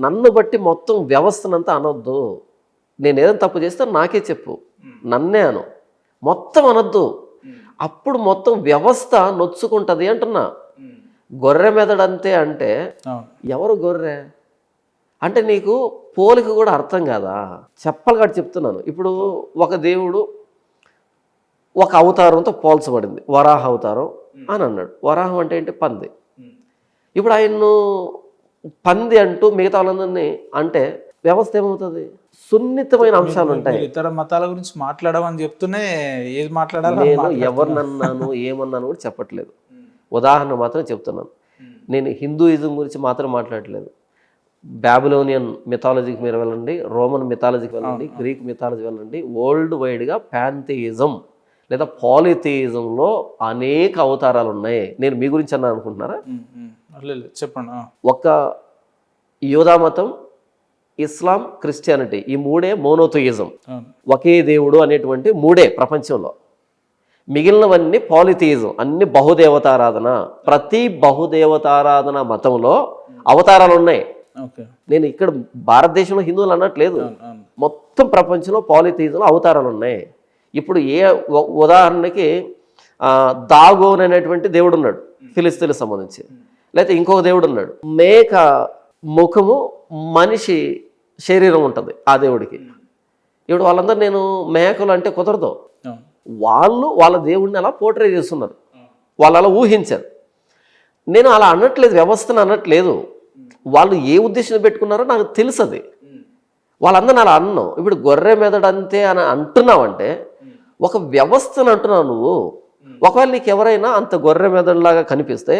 నన్ను బట్టి మొత్తం వ్యవస్థనంతా అనొద్దు. నేను ఏదైనా తప్పు చేస్తే నాకే చెప్పు, నన్నే అను, మొత్తం అనొద్దు. అప్పుడు మొత్తం వ్యవస్థ నొచ్చుకుంటుంది అంటున్నా. గొర్రె మెదడంతే అంటే ఎవరు గొర్రె అంటే నీకు పోలిక కూడా అర్థం కాదా? చెప్పలుగా చెప్తున్నాను. ఇప్పుడు ఒక దేవుడు ఒక అవతారంతో పోల్చబడింది, వరాహ అవతారం అని అన్నాడు. వరాహం అంటే ఏంటి? పంది. ఇప్పుడు ఆయన్ను పంది అంటూ మిగతా వాళ్ళందరినీ అంటే వ్యవస్థ ఏమవుతుంది? సున్నితమైన అంశాలు ఉంటాయి. ఇతర మతాల గురించి మాట్లాడమని చెప్తూనే ఏది మాట్లాడాలి నేను ఎవరినన్నాను ఏమన్నాను కూడా చెప్పట్లేదు, ఉదాహరణ మాత్రం చెప్తున్నాను. నేను హిందూయిజం గురించి మాత్రం మాట్లాడట్లేదు. బాబిలోనియన్ మిథాలజీకి మీరు వెళ్ళండి, రోమన్ మిథాలజీకి వెళ్ళండి, గ్రీక్ మిథాలజీ వెళ్ళండి. వరల్డ్ వైడ్గా ప్యాంథియిజం లేదా పాలిథియిజంలో అనేక అవతారాలు ఉన్నాయి. నేను మీ గురించి అన్నా అనుకుంటున్నారా? చెప్పండి. ఒక యూదా మతం, ఇస్లాం, క్రిస్టియానిటీ, ఈ మూడే మోనోథియిజం, ఒకే దేవుడు అనేటువంటి మూడే ప్రపంచంలో. మిగిలినవన్నీ పాలిథియిజం, అన్ని బహుదేవతారాధన. ప్రతి బహుదేవతారాధన మతంలో అవతారాలు ఉన్నాయి. నేను ఇక్కడ భారతదేశంలో హిందువులు అన్నట్లేదు, మొత్తం ప్రపంచంలో పాలిథియిజంలో అవతారాలు ఉన్నాయి. ఇప్పుడు ఉదాహరణకి దాగోన్ అనేటువంటి దేవుడు ఉన్నాడు ఫిలిస్తీన్లకు సంబంధించి, లేకపోతే ఇంకొక దేవుడు ఉన్నాడు. మేక ముఖము మనిషి శరీరం ఉంటుంది ఆ దేవుడికి. ఇప్పుడు వాళ్ళందరూ నేను మేకలు అంటే కుదరదు. వాళ్ళు వాళ్ళ దేవుడిని అలా పోర్ట్రే చేస్తున్నారు, వాళ్ళు అలా ఊహించారు. నేను అలా అనట్లేదు, వ్యవస్థను అనట్లేదు. వాళ్ళు ఏ ఉద్దేశం పెట్టుకున్నారో నాకు తెలుసు. అది వాళ్ళందరినీ అలా అన్నాం. ఇప్పుడు గొర్రె మెదడంతే అని అంటున్నావంటే ఒక వ్యవస్థను అంటున్నావు నువ్వు. ఒకవేళ నీకు ఎవరైనా అంత గొర్రె మెదడులాగా కనిపిస్తే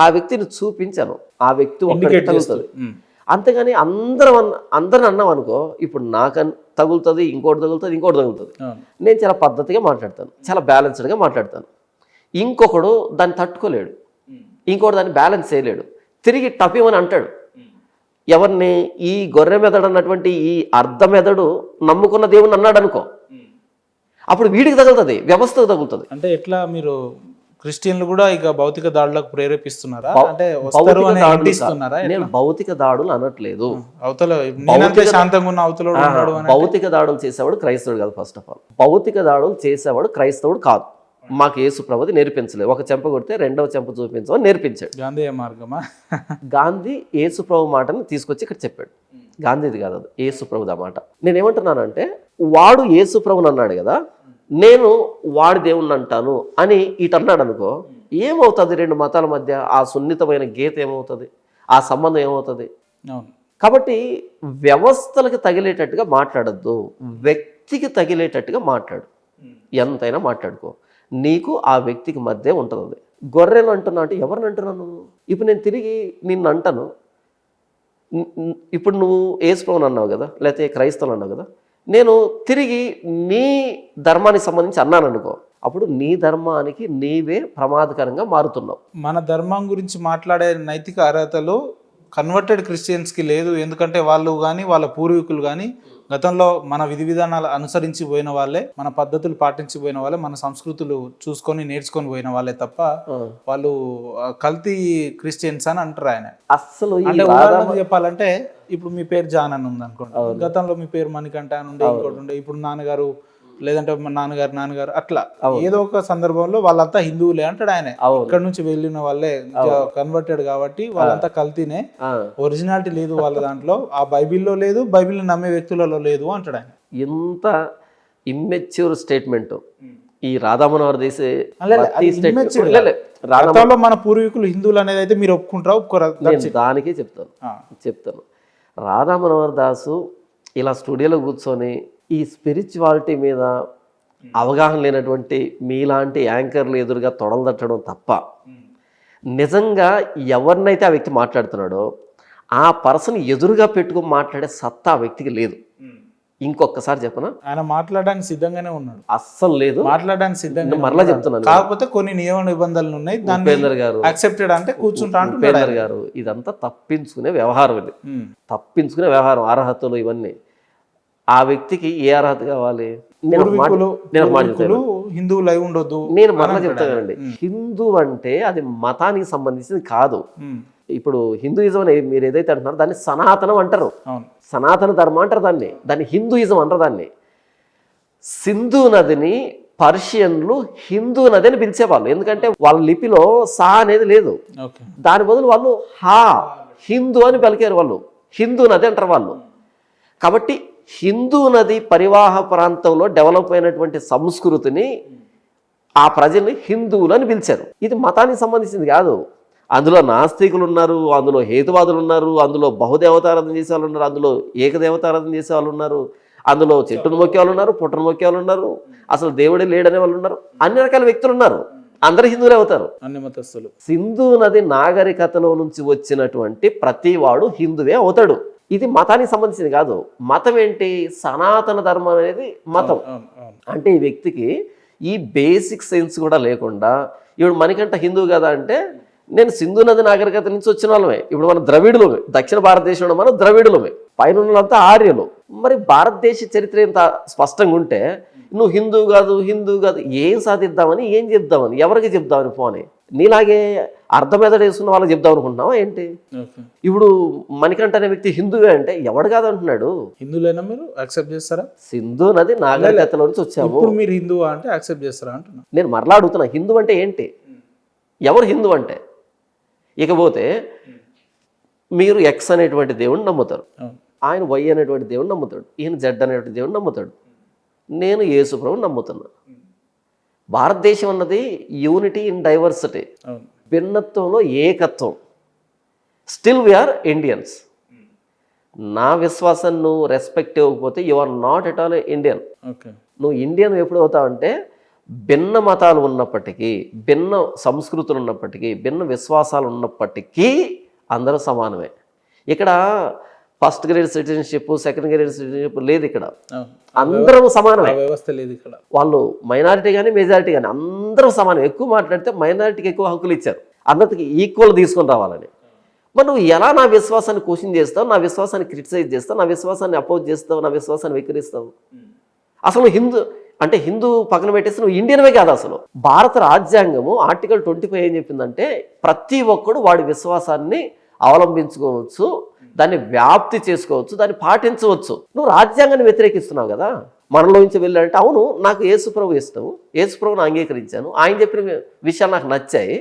ఆ వ్యక్తిని చూపించాను, ఆ వ్యక్తి ఒక్కడికి తగులుతుంది. అంతేగాని అందరిని అన్నాం అనుకో, ఇప్పుడు నాకు తగులుతుంది, ఇంకోటి తగులుతుంది, ఇంకోటి తగులుతుంది. నేను చాలా పద్ధతిగా మాట్లాడతాను, చాలా బ్యాలెన్స్డ్గా మాట్లాడతాను. ఇంకొకడు దాన్ని తట్టుకోలేడు, ఇంకోటి దాన్ని బ్యాలెన్స్ చేయలేడు, తిరిగి టపిమని అంటాడు. ఎవరిని? ఈ గొర్రె మెదడు అన్నటువంటి ఈ అర్ధ మెదడు నమ్ముకున్న దేవుని అన్నాడు అనుకో, అప్పుడు వీడికి తగులుతుంది, వ్యవస్థకు తగులుతుంది. అంటే ఎట్లా మీరు క్రిస్టియన్లు కూడా ఇక భౌతిక దాడులకు ప్రేరేపిస్తున్నారా? అంటే నేను భౌతిక దాడులు అనట్లేదు. భౌతిక దాడులు చేసేవాడు క్రైస్తవుడు కాదు. ఫస్ట్ ఆఫ్ ఆల్ భౌతిక దాడులు చేసేవాడు క్రైస్తవుడు కాదు. మాకు యేసు ప్రభుది నేర్పించలేదు. ఒక చెంప కొడితే రెండవ చెంప చూపించమని నేర్పించాడు. గాంధీ మార్గమా? గాంధీ యేసు ప్రభు మాటని తీసుకొచ్చి ఇక్కడ చెప్పాడు. గాంధీది కాదు, అది యేసు ప్రభుది మాట. నేనేమంటున్నానంటే, వాడు యేసు ప్రభుని అన్నాడు కదా, నేను వాడి దేవుణ్ణి అంటాను అని ఇటు అన్నాడు అనుకో, ఏమవుతుంది? రెండు మతాల మధ్య ఆ సున్నితమైన గీత ఏమవుతుంది? ఆ సంబంధం ఏమవుతుంది? కాబట్టి వ్యవస్థలకు తగిలేటట్టుగా మాట్లాడద్దు, వ్యక్తికి తగిలేటట్టుగా మాట్లాడు. ఎంతైనా మాట్లాడుకో, నీకు ఆ వ్యక్తికి మధ్య ఉంటుంది. గొర్రెలు అంటున్నా అంటే ఎవరిని అంటున్నాను? ఇప్పుడు నేను తిరిగి నిన్ను అంటాను. ఇప్పుడు నువ్వు యేసుప్రభుని అన్నావు కదా, లేకపోతే క్రైస్తవులు అన్నావు కదా, నేను తిరిగి నీ ధర్మానికి సంబంధించి అన్నాను అనుకో, అప్పుడు నీ ధర్మానికి నీవే ప్రమాదకరంగా మారుతున్నావు. మన ధర్మం గురించి మాట్లాడే నైతిక అర్హతలు కన్వర్టెడ్ క్రిస్టియన్స్కి లేదు. ఎందుకంటే వాళ్ళు కానీ వాళ్ళ పూర్వీకులు కానీ గతంలో మన విధి విధానాలు అనుసరించి పోయిన వాళ్ళే, మన పద్ధతులు పాటించిపోయిన వాళ్ళే, మన సంస్కృతులు చూసుకొని నేర్చుకొని పోయిన వాళ్ళే తప్ప వాళ్ళు కల్తీ క్రిస్టియన్స్ అని అంటారు ఆయన. అస్సలు అంటే ఉదాహరణకు చెప్పాలంటే, ఇప్పుడు మీ పేరు జాన్ అని ఉంది అనుకోండి, గతంలో మీ పేరు మణికంఠ అని ఉండే, ఇంకోటి ఉండే, ఇప్పుడు నాన్నగారు లేదంటే నాన్నగారు అట్లా ఏదో ఒక సందర్భంలో వాళ్ళంతా హిందువులే అంటాడు ఆయన. ఇక్కడ నుంచి వెళ్ళిన వాళ్ళే కన్వర్టెడ్ కాబట్టి వాళ్ళంతా కల్తీనే, ఒరిజినాలిటీ లేదు వాళ్ళ దాంట్లో, ఆ బైబిల్లో లేదు, బైబిల్ నమ్మే వ్యక్తులలో లేదు అంటాడు ఆయన. ఎంత ఇమ్మెచ్యూర్ స్టేట్మెంట్ ఈ రాధామనోహర్ చేసే. గతంలో మన పూర్వీకులు హిందువులు అనేది అయితే మీరు ఒప్పుకుంటారా? ఒప్పుకోరా? దానికే చెప్తాను. రాధామనోహర్ దాసు ఇలా స్టూడియోలో కూర్చొని ఈ స్పిరిచువాలిటీ మీద అవగాహన లేనటువంటి మీలాంటి యాంకర్లు ఎదురుగా తొడలు తట్టడం తప్ప, నిజంగా ఎవరినైతే ఆ వ్యక్తి మాట్లాడుతున్నాడో ఆ పర్సన్ ఎదురుగా పెట్టుకుని మాట్లాడే సత్తా ఆ వ్యక్తికి లేదు. ఇంకొకసారి చెప్పనా, ఆయన మాట్లాడడానికి సిద్ధంగానే ఉన్నాడు. అస్సలు లేదు, మాట్లాడడానికి సిద్ధంగా. మరలా చెప్తున్నాను, కాకపోతే కొన్ని నియమ నిబంధనలు ఉన్నాయి. ఉపేందర్ గారు యాక్సెప్టెడ్ అంటే కూర్చుంటా అంటున్నారు. ఉపేందర్ గారు ఇదంతా తప్పించుకునే వ్యవహారం, ఇది తప్పించుకునే వ్యవహారం. అర్హతలు ఇవన్నీ ఆ వ్యక్తికి ఏ అర్హత కావాలి? హిందువులు అయి ఉండొద్దు. నేను మరలా చెప్తానండి, హిందూ అంటే అది మతానికి సంబంధించింది కాదు. ఇప్పుడు హిందూయిజం అని మీరు ఏదైతే అంటున్నారో దాన్ని సనాతనం అంటారు, అవును. సనాతన ధర్మం అంటారు దాన్ని హిందూయిజం అంటారు. దాన్ని సింధు నదిని పర్షియన్లు హిందూ నది అని పిలిచేవాళ్ళు, ఎందుకంటే వాళ్ళ లిపిలో సా అనేది లేదు. ఓకే. దాని బదులు వాళ్ళు హా హిందూ అని పలికారు, వాళ్ళు హిందూ నది అంటారు వాళ్ళు. కాబట్టి హిందూ నది పరివాహ ప్రాంతంలో డెవలప్ అయినటువంటి సంస్కృతిని ఆ ప్రజల్ని హిందువులు అని పిలిచారు. ఇది మతానికి సంబంధించింది కాదు. అందులో నాస్తికులు ఉన్నారు, అందులో హేతువాదులు ఉన్నారు, అందులో బహుదేవతారాధన చేసే వాళ్ళు ఉన్నారు, అందులో ఏకదేవతారాధన చేసే వాళ్ళు ఉన్నారు, అందులో చెట్టును మొక్కే వాళ్ళు ఉన్నారు, పుట్టను మొక్కే వాళ్ళు ఉన్నారు, అసలు దేవుడే లేడనే వాళ్ళు ఉన్నారు, అన్ని రకాల వ్యక్తులు ఉన్నారు. అందరు హిందువులే అవుతారు, అన్ని మతస్థులు. సింధు నది నాగరికతలో నుంచి వచ్చినటువంటి ప్రతి వాడు హిందువే అవుతాడు. ఇది మతానికి సంబంధించింది కాదు. మతం ఏంటి? సనాతన ధర్మం అనేది మతం. అంటే ఈ వ్యక్తికి ఈ బేసిక్ సెన్స్ కూడా లేకుండా, ఇప్పుడు మనకంట హిందువు కదా అంటే, నేను సింధు నది నాగరికత నుంచి వచ్చిన వాళ్ళమే. ఇప్పుడు మన ద్రవిడులమే, దక్షిణ భారతదేశంలో మనం ద్రవిడులమే, పైన ఉన్నంతా ఆర్యులు. మరి భారతదేశ చరిత్ర ఎంత స్పష్టంగా ఉంటే నువ్వు హిందువు కాదు ఏం సాధిద్దామని, ఏం చెప్దామని, ఎవరికి చెప్దామని పోనీ నీలాగే అర్ధమెదడు వేసుకున్న వాళ్ళకి చెప్దాం అనుకుంటున్నావా ఏంటి? ఇప్పుడు మణికంఠ అనే వ్యక్తి హిందువే అంటే ఎవడు కాదంటున్నాడు. హిందువులైనా మీరు యాక్సెప్ట్ చేస్తారా? సింధు నది నాగరికతలో నుంచి వచ్చాము, ఇప్పుడు మీరు హిందువా అంటే యాక్సెప్ట్ చేస్తారా అంటున్నా. నేను మరలా అడుగుతున్నా, హిందూ అంటే ఏంటి? ఎవరు హిందూ అంటే? ఇకపోతే మీరు ఎక్స్ అనేటువంటి దేవుడిని నమ్ముతారు, ఆయన వై అనేటువంటి దేవుడిని నమ్ముతాడు, ఈయన జెడ్ అనేటువంటి దేవుడిని నమ్ముతాడు, నేను యేసు ప్రభువుని నమ్ముతున్నా. భారతదేశం అన్నది యూనిటీ ఇన్ డైవర్సిటీ, భిన్నత్వంలో ఏకత్వం. Still we are Indians. నా విశ్వాసం నువ్వు రెస్పెక్ట్ ఇవ్వకపోతే you are not at all Indian. నువ్వు ఇండియన్ ఎప్పుడు అవుతావంటే భిన్న మతాలు ఉన్నప్పటికీ, భిన్న సంస్కృతులు ఉన్నప్పటికీ, భిన్న విశ్వాసాలు ఉన్నప్పటికీ అందరూ సమానమే. ఇక్కడ first grade citizenship, second grade citizenship లేదు. ఇక్కడ అందరం సమానమే, వ్యవస్థ లేదు ఇక్కడ. వాళ్ళు మైనారిటీ కానీ మెజారిటీ కానీ అందరూ సమానం. ఎక్కువ మాట్లాడితే మైనారిటీకి ఎక్కువ హక్కులు ఇచ్చారు, అందరికి ఈక్వల్ తీసుకొని రావాలని. మరి నువ్వు ఎలా నా విశ్వాసాన్ని క్వశ్చన్ చేస్తావు, నా విశ్వాసాన్ని క్రిటిసైజ్ చేస్తావు, నా విశ్వాసాన్ని అపోజ్ చేస్తావు, నా విశ్వాసాన్ని వికరిస్తావు? అసలు హిందూ పక్కన పెట్టేసి నువ్వు ఇండియన్వే కాదు. అసలు భారత రాజ్యాంగము ఆర్టికల్ 25 ఏం చెప్పిందంటే ప్రతి ఒక్కడు వాడి విశ్వాసాన్ని అవలంబించుకోవచ్చు, దాన్ని వ్యాప్తి చేసుకోవచ్చు, దాన్ని పాటించవచ్చు. నువ్వు రాజ్యాంగాన్ని వ్యతిరేకిస్తున్నావు కదా. మనలో నుంచి వెళ్ళాలంటే అవును నాకు యేసు ప్రభు ఇష్టం, యేసు ప్రభుని అంగీకరించాను, ఆయన చెప్పిన విషయాలు నాకు నచ్చాయి,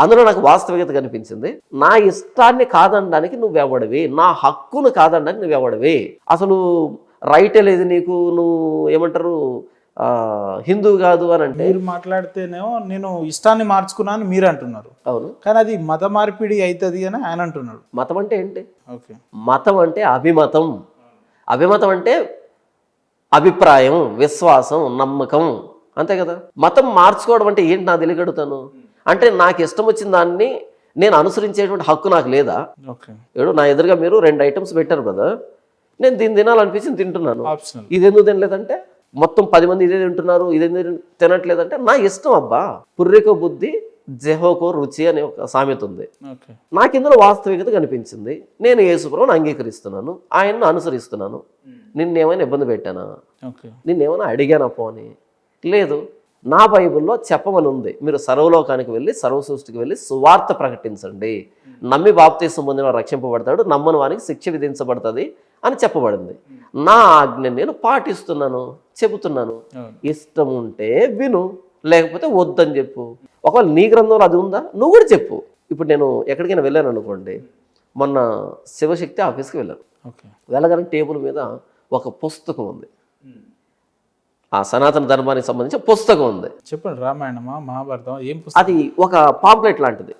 అందులో నాకు వాస్తవికత కనిపించింది. నా ఇష్టాన్ని కాదనడానికి నువ్వెవడివి, నా హక్కును కాదనడానికి నువ్వెవడివి? అసలు రైటే లేదు నీకు, నువ్వు ఏమంటారు హిందూ కాదు అని అంటే. మీరు మాట్లాడితేనేమో నేను ఇష్టాన్ని మార్చుకున్నాను మీరు అంటున్నారు. అవును, కానీ అది మత మార్పిడి అవుతుంది అని ఆయన అంటున్నాడు. మతం అంటే ఏంటి? ఓకే, మతం అంటే అభిమతం. అభిమతం అంటే అభిప్రాయం, విశ్వాసం, నమ్మకం, అంతే కదా. మతం మార్చుకోవడం అంటే ఏంటి నాకు తెలియగడుగుతాను. అంటే నాకు ఇష్టం వచ్చిన దాన్ని నేను అనుసరించేటువంటి హక్కు నాకు లేదా? ఓకే, ఏడు నా ఎదురుగా మీరు 2 ఐటమ్స్ పెట్టారు కదా, నేను దీన్ని తినాలనిపించింది తింటున్నాను. ఇది ఎందుకు తినలేదంటే మొత్తం 10 మంది ఇదే తింటున్నారు, ఇదే తినట్లేదంటే నా ఇష్టం. అబ్బా, పుర్రెకో బుద్ధి జెహోకో రుచి అనే ఒక సామెత ఉంది. నాకు ఇందులో వాస్తవికత కనిపించింది, నేను యేసుప్రభువుని అంగీకరిస్తున్నాను, ఆయన్ను అనుసరిస్తున్నాను. నిన్నేమైనా ఇబ్బంది పెట్టానా? నిన్నేమైనా అడిగానా పోని? లేదు. నా బైబిల్లో చెప్పమని ఉంది, మీరు సర్వలోకానికి వెళ్ళి సర్వ సృష్టికి వెళ్ళి సువార్త ప్రకటించండి, నమ్మి బాప్తీసం పొందిన రక్షింపబడతాడు, నమ్మని వానికి శిక్ష విధించబడుతుంది అని చెప్పబడింది. నా ఆజ్ఞ నేను పాటిస్తున్నాను, చెబుతున్నాను. ఇష్టం ఉంటే విను, లేకపోతే వద్దని చెప్పు. ఒకవేళ నీ గ్రంథంలో అది ఉందా నువ్వు కూడా చెప్పు. ఇప్పుడు నేను ఎక్కడికైనా వెళ్ళాను అనుకోండి, మొన్న శివశక్తి ఆఫీస్కి వెళ్ళాను. వెళ్ళగానే టేబుల్ మీద ఒక పుస్తకం ఉంది, ఆ సనాతన ధర్మానికి సంబంధించిన పుస్తకం ఉంది. చెప్పండి, రామాయణమా మహాభారతం ఏం? అది ఒక పాంప్లెట్ లాంటిది.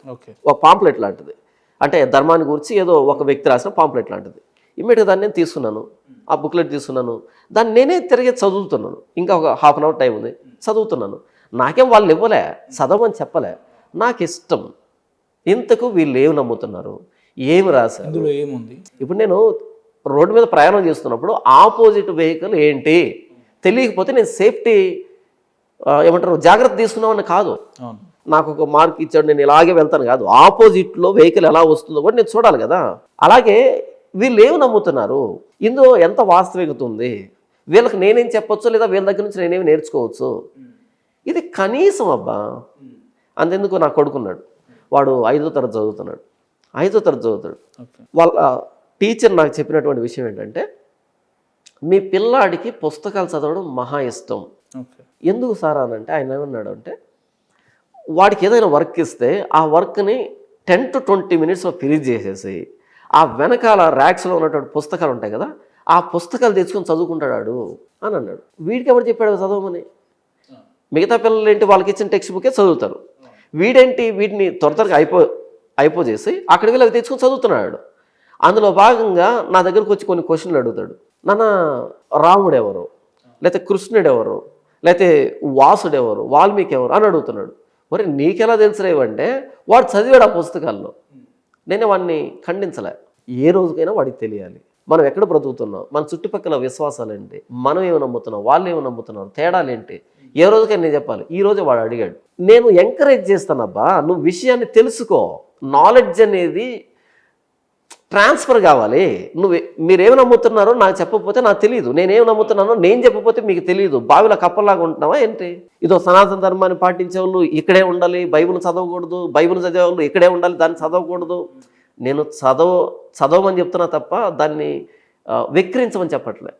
ఒక పాంప్లెట్ లాంటిది అంటే ధర్మాన్ని గురించి ఏదో ఒక వ్యక్తి రాసిన పాంప్లెట్ లాంటిది. ఇమ్మీడియట్గా దాన్ని నేను తీసుకున్నాను, ఆ బుక్లెట్ తీసుకున్నాను, దాన్ని నేనే తిరిగి చదువుతున్నాను. ఇంకా ఒక హాఫ్ అన్ అవర్ టైం ఉంది, చదువుతున్నాను. నాకేం వాళ్ళు ఇవ్వలే, చదవమని చెప్పలే, నాకు ఇష్టం. ఇంతకు వీళ్ళు ఏమి నమ్ముతున్నారు, ఏమి రాశారు, ఇందులో ఏముంది? ఇప్పుడు నేను రోడ్డు మీద ప్రయాణం చేస్తున్నప్పుడు ఆపోజిట్ వెహికల్ ఏంటి తెలియకపోతే నేను సేఫ్టీ ఏమంటారు జాగ్రత్త తీసుకున్నామని కాదు. నాకు ఒక మార్క్ ఇచ్చాడు, నేను ఇలాగే వెళ్తాను కాదు, ఆపోజిట్లో వెహికల్ ఎలా వస్తుందో కూడా నేను చూడాలి కదా. అలాగే వీళ్ళు ఏమి నమ్ముతున్నారు, ఇందులో ఎంత వాస్తవికత ఉంది, వీళ్ళకి నేనేం చెప్పొచ్చు, లేదా వీళ్ళ దగ్గర నుంచి నేనేమి నేర్చుకోవచ్చు. ఇది కనీసం అబ్బా. అంతెందుకు నా కొడుకున్నాడు, వాడు 5వ తరగతి చదువుతున్నాడు. 5వ తరగతి చదువుతాడు. ఓకే. వాళ్ళ టీచర్ నాకు చెప్పినటువంటి విషయం ఏంటంటే, మీ పిల్లాడికి పుస్తకాలు చదవడం మహా ఇష్టం. ఓకే. ఎందుకు సార్ అని అంటే ఆయన ఏమన్నాడు అంటే, వాడికి ఏదైనా వర్క్ ఇస్తే ఆ వర్క్ని 10 to 20 మినిట్స్లో ఫినిష్ చేసేసి ఆ వెనకాల ర్యాక్స్లో ఉన్నటువంటి పుస్తకాలు ఉంటాయి కదా, ఆ పుస్తకాలు తెచ్చుకొని చదువుకుంటాడు అని అన్నాడు. వీడికి ఎవరు చెప్పాడు చదవమని? మిగతా పిల్లలు ఏంటి, వాళ్ళకి ఇచ్చిన టెక్స్ట్ బుకే చదువుతారు. వీడేంటి, వీటిని త్వరగా అయిపోజేసి అక్కడికి వెళ్ళి అవి తెచ్చుకొని చదువుతున్నాడు. అందులో భాగంగా నా దగ్గరకు వచ్చి కొన్ని క్వశ్చన్లు అడుగుతాడు. నాన్న, రాముడు ఎవరు, లేకపోతే కృష్ణుడు ఎవరు, లేకపోతే వాసుడు ఎవరు, వాల్మీకి ఎవరు అని అడుగుతున్నాడు. మరి నీకెలా తెలుసురేవంటే వాడు చదివాడు ఆ పుస్తకాల్లో. నేనే వాడిని ఖండించలే. ఏ రోజుకైనా వాడికి తెలియాలి మనం ఎక్కడ బ్రతుకుతున్నాం, మన చుట్టుపక్కల విశ్వాసాలు ఏంటి, మనం ఏమి నమ్ముతున్నాం, వాళ్ళు ఏమి నమ్ముతున్నారు, తేడాలు ఏంటి, ఏ రోజుకైనా నేను చెప్పాలి. ఈ రోజే వాడు అడిగాడు. నేను ఎంకరేజ్ చేస్తానబ్బా, నువ్వు విషయాన్ని తెలుసుకో. నాలెడ్జ్ అనేది ట్రాన్స్ఫర్ కావాలి. మీరేమి నమ్ముతున్నారో నాకు చెప్పకపోతే నాకు తెలియదు, నేనేమి నమ్ముతున్నానో నేను చెప్పకపోతే మీకు తెలియదు. బావిలో కప్పలాగా ఉంటున్నావా ఏంటి? ఇదో సనాతన ధర్మాన్ని పాటించే వాళ్ళు ఇక్కడే ఉండాలి, బైబిల్ చదవకూడదు, బైబిల్ చదివే వాళ్ళు ఇక్కడే ఉండాలి, దాన్ని చదవకూడదు. నేను చదవమని చెప్తున్నా తప్ప దాన్ని వెక్కిరించమని చెప్పట్లే.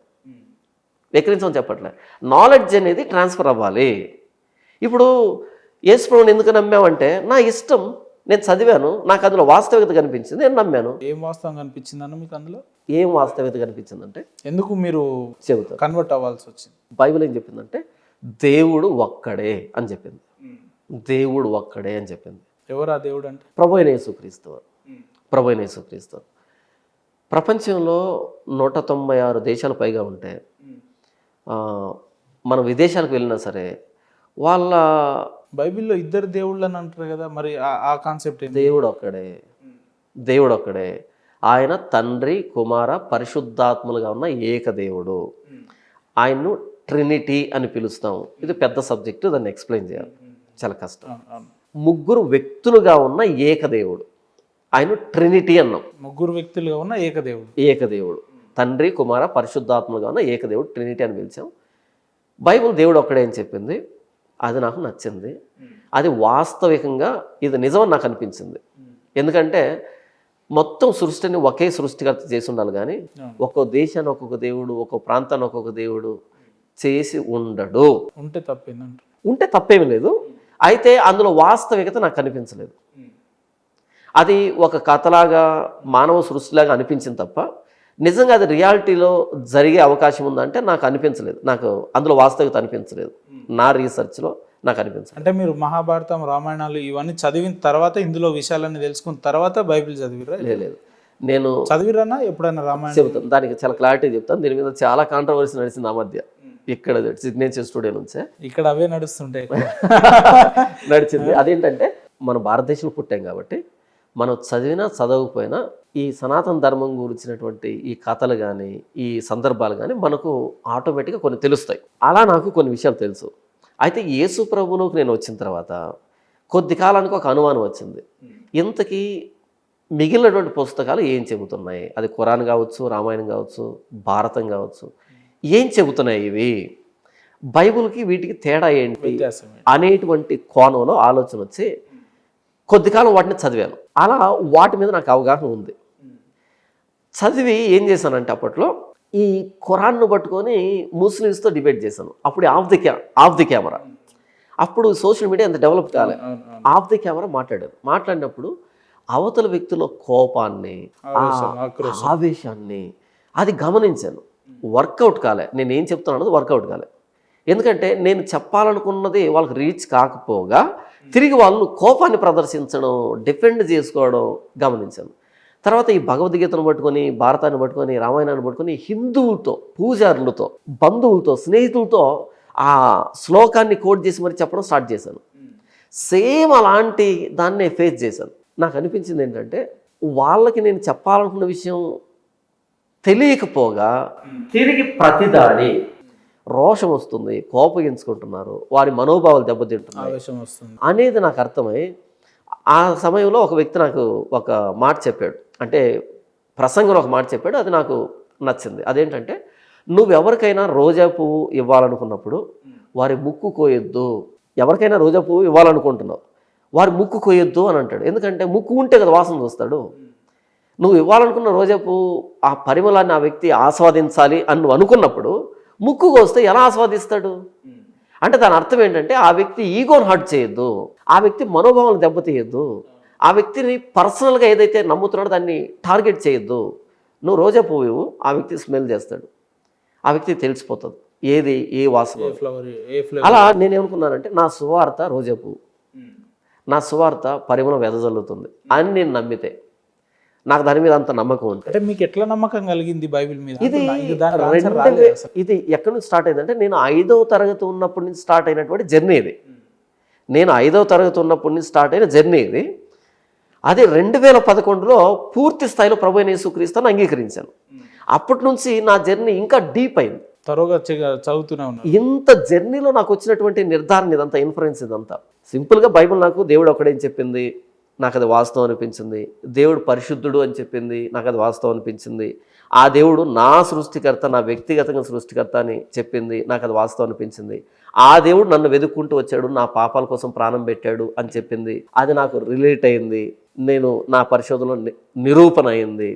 నాలెడ్జ్ అనేది ట్రాన్స్ఫర్ అవ్వాలి. ఇప్పుడు యేసు ప్రభువుని ఎందుకు నమ్మామంటే నా ఇష్టం, నేను చదివాను, నాకు అందులో వాస్తవికత కనిపించింది, నేను నమ్మాను. ఏం వాస్తవం కనిపించింది అన్న మీకు అందులో? ఏం వాస్తవికత కనిపించిందంటే, ఎందుకు మీరు చెబుతాను, కన్వర్ట్ అవ్వాల్సి వచ్చింది? బైబిల్ ఏం చెప్పిందంటే దేవుడు ఒక్కడే అని చెప్పింది. దేవుడు ఒక్కడే అని చెప్పింది. ఎవరు ఆ దేవుడు అంటే? ప్రభువైన యేసుక్రీస్తు. ప్రపంచంలో 196 దేశాలు పైగా ఉంటే, మనం విదేశాలకు వెళ్ళినా సరే వాళ్ళ బైబిల్లో ఇద్దరు దేవుళ్ళు అని అంటారు కదా, మరి ఆ కాన్సెప్ట్ ఏంటి? దేవుడు ఒక్కడే. ఆయన తండ్రి, కుమార, పరిశుద్ధాత్మలుగా ఉన్న ఏకదేవుడు. ఆయన్ను ట్రినిటీ అని పిలుస్తాం. ఇది పెద్ద సబ్జెక్టు, దాన్ని ఎక్స్ప్లెయిన్ చేయాలి, చాలా కష్టం. 3 వ్యక్తులుగా ఉన్న ఏకదేవుడు, ఆయన ట్రినిటీ అన్నాం. 3 వ్యక్తులుగా ఉన్న ఏకదేవుడు, తండ్రి, కుమార, పరిశుద్ధాత్మలుగా ఉన్న ఏకదేవుడు, ట్రినిటీ అని పిలిచాం. బైబిల్ దేవుడు ఒక్కడే అని చెప్పింది. అది నాకు నచ్చింది. అది వాస్తవికంగా ఇది నిజమని నాకు అనిపించింది. ఎందుకంటే మొత్తం సృష్టిని ఒకే సృష్టికర్త చేసి ఉండాలి, కానీ ఒక్కో దేశాన్ని ఒక్కొక్క దేవుడు, ఒక్కో ప్రాంతాన్ని ఒక్కొక్క దేవుడు చేసి ఉండడు. ఉంటే తప్పేమీ లేదు. అయితే అందులో వాస్తవికత నాకు కనిపించలేదు. అది ఒక కథలాగా, మానవ సృష్టిలాగా అనిపించింది తప్ప నిజంగా అది రియాలిటీలో జరిగే అవకాశం ఉందంటే నాకు అనిపించలేదు. నాకు అందులో వాస్తవికత అనిపించలేదు. నా రీసెర్చ్లో నాకు అనిపించలేదు. అంటే మీరు మహాభారతం, రామాయణాలు ఇవన్నీ చదివిన తర్వాత, ఇందులో విషయాలన్నీ తెలుసుకున్న తర్వాత బైబిల్ చదివిరా? లేదు, నేను చదివిరానా ఎప్పుడైనా? రామాయణం చెబుతాను, దానికి చాలా క్లారిటీ చెప్తాను. దీని మీద చాలా కాంట్రవర్సీ నడిచింది ఆ మధ్య. ఇక్కడ సిగ్నేచర్ స్టూడియో నుంచే ఇక్కడ అవే నడుస్తుంటాయి నడిచింది. అదేంటంటే మన భారతదేశంలో పుట్టాం కాబట్టి మనం చదివినా చదవకపోయినా ఈ సనాతన ధర్మం గురించినటువంటి ఈ కథలు కానీ, ఈ సందర్భాలు కానీ మనకు ఆటోమేటిక్గా కొన్ని తెలుస్తాయి. అలా నాకు కొన్ని విషయాలు తెలుసు. అయితే యేసు ప్రభువులోకి నేను వచ్చిన తర్వాత కొద్ది కాలానికి ఒక అనుమానం వచ్చింది. ఇంతకీ మిగిలినటువంటి పుస్తకాలు ఏం చెబుతున్నాయి? అది ఖురాన్ కావచ్చు, రామాయణం కావచ్చు, భారతం కావచ్చు, ఏం చెబుతున్నాయి ఇవి? బైబిల్కి వీటికి తేడా ఏంటి అనేటువంటి కోణంలో ఆలోచన వచ్చి కొద్ది కాలం వాటిని చదివాను. అలా వాటి మీద నాకు అవగాహన ఉంది. చదివి ఏం చేశానంటే అప్పట్లో ఈ ఖురాన్ను పట్టుకొని ముస్లిమ్స్తో డిబేట్ చేశాను. అప్పుడు ఆఫ్ ది కెమెరా. అప్పుడు సోషల్ మీడియా అంత డెవలప్ కాలే. ఆఫ్ ది కెమెరా మాట్లాడినప్పుడు అవతల వ్యక్తుల కోపాన్ని, ఆవేశాన్ని అది గమనించాను. వర్కౌట్ కాలే. నేను ఏం చెప్తున్నానో వర్కౌట్ కాలే. ఎందుకంటే నేను చెప్పాలనుకున్నది వాళ్ళకి రీచ్ కాకపోగా తిరిగి వాళ్ళు కోపాన్ని ప్రదర్శించడం, డిఫెండ్ చేసుకోవడం గమనించాను. తర్వాత ఈ భగవద్గీతను పట్టుకొని, భారతాన్ని పట్టుకొని, రామాయణాన్ని పట్టుకొని హిందువులతో, పూజారులతో, బంధువులతో, స్నేహితులతో ఆ శ్లోకాన్ని కోట్ చేసి మరి చెప్పడం స్టార్ట్ చేశాను. సేమ్ అలాంటి దాన్నే ఫేస్ చేశాను. నాకు అనిపించింది ఏంటంటే వాళ్ళకి నేను చెప్పాలనుకున్న విషయం తెలియకపోగా తిరిగి ప్రతిదాడి, రోషం వస్తుంది, కోపగించుకుంటున్నారు, వారి మనోభావాలు దెబ్బతింటున్నాయి అనేది నాకు అర్థమై, ఆ సమయంలో ఒక వ్యక్తి నాకు ఒక మాట చెప్పాడు. అంటే ప్రసంగంలో ఒక మాట చెప్పాడు, అది నాకు నచ్చింది. అదేంటంటే, నువ్వెవరికైనా రోజా పువ్వు ఇవ్వాలనుకున్నప్పుడు వారి ముక్కు కోయొద్దు. ఎవరికైనా రోజా పువ్వు ఇవ్వాలనుకుంటున్నావు, వారి ముక్కు కొయ్యొద్దు అని అంటాడు. ఎందుకంటే ముక్కు ఉంటే కదా వాసన చూస్తాడు. నువ్వు ఇవ్వాలనుకున్న రోజాపు ఆ పరిమళాన్ని ఆ వ్యక్తి ఆస్వాదించాలి అని నువ్వు అనుకున్నప్పుడు ముక్కు కోస్తే ఎలా ఆస్వాదిస్తాడు? అంటే దాని అర్థం ఏంటంటే ఆ వ్యక్తి ఈగోని హర్ట్ చేయొద్దు, ఆ వ్యక్తి మనోభావాలు దెబ్బతీయద్దు, ఆ వ్యక్తిని పర్సనల్గా ఏదైతే నమ్ముతున్నాడో దాన్ని టార్గెట్ చేయొద్దు. నువ్వు రోజా పువ్వు ఆ వ్యక్తి స్మెల్ చేస్తాడు, ఆ వ్యక్తికి తెలిసిపోతుంది ఏది ఏ వాసన. అలా నేనేమనుకున్నానంటే నా సువార్త రోజా పువ్వు, నా సువార్త పరిమళం వెదజల్లుతుంది అని నేను నమ్మితే, నాకు దాని మీద అంత నమ్మకం ఉంటుంది. అంటే మీకు ఎట్లా నమ్మకం కలిగింది బైబిల్ మీద? ఇది ఎక్కడి నుంచి స్టార్ట్ అయిందంటే నేను 5వ తరగతి ఉన్నప్పటి నుంచి స్టార్ట్ అయినటువంటి జర్నీ ఇది. నేను 5వ తరగతి ఉన్నప్పటి నుంచి స్టార్ట్ అయిన జర్నీ ఇది. అది 2011లో పూర్తి స్థాయిలో ప్రభు అయిన యేసుక్రీస్తుని అంగీకరించాను. అప్పటి నుంచి నా జర్నీ ఇంకా డీప్ అయింది. త్వరగా చదువుతూనే ఉన్నాను. ఇంత జర్నీలో నాకు వచ్చినటువంటి నిర్ధారణ ఇదంతా, ఇన్ఫరెన్స్ ఇదంతా సింపుల్గా బైబిల్ నాకు దేవుడు ఒకడేం చెప్పింది, నాకు అది వాస్తవం అనిపించింది. దేవుడు పరిశుద్ధుడు అని చెప్పింది, నాకు అది వాస్తవం అనిపించింది. ఆ దేవుడు నా సృష్టికర్త, నా వ్యక్తిగతంగా సృష్టికర్త అని చెప్పింది, నాకు అది వాస్తవం అనిపించింది. ఆ దేవుడు నన్ను వెతుక్కుంటూ వచ్చాడు, నా పాపాల కోసం ప్రాణం పెట్టాడు అని చెప్పింది, అది నాకు రిలేట్ అయింది. నేను నా పరిశోధనలో నిరూపణ అయింది.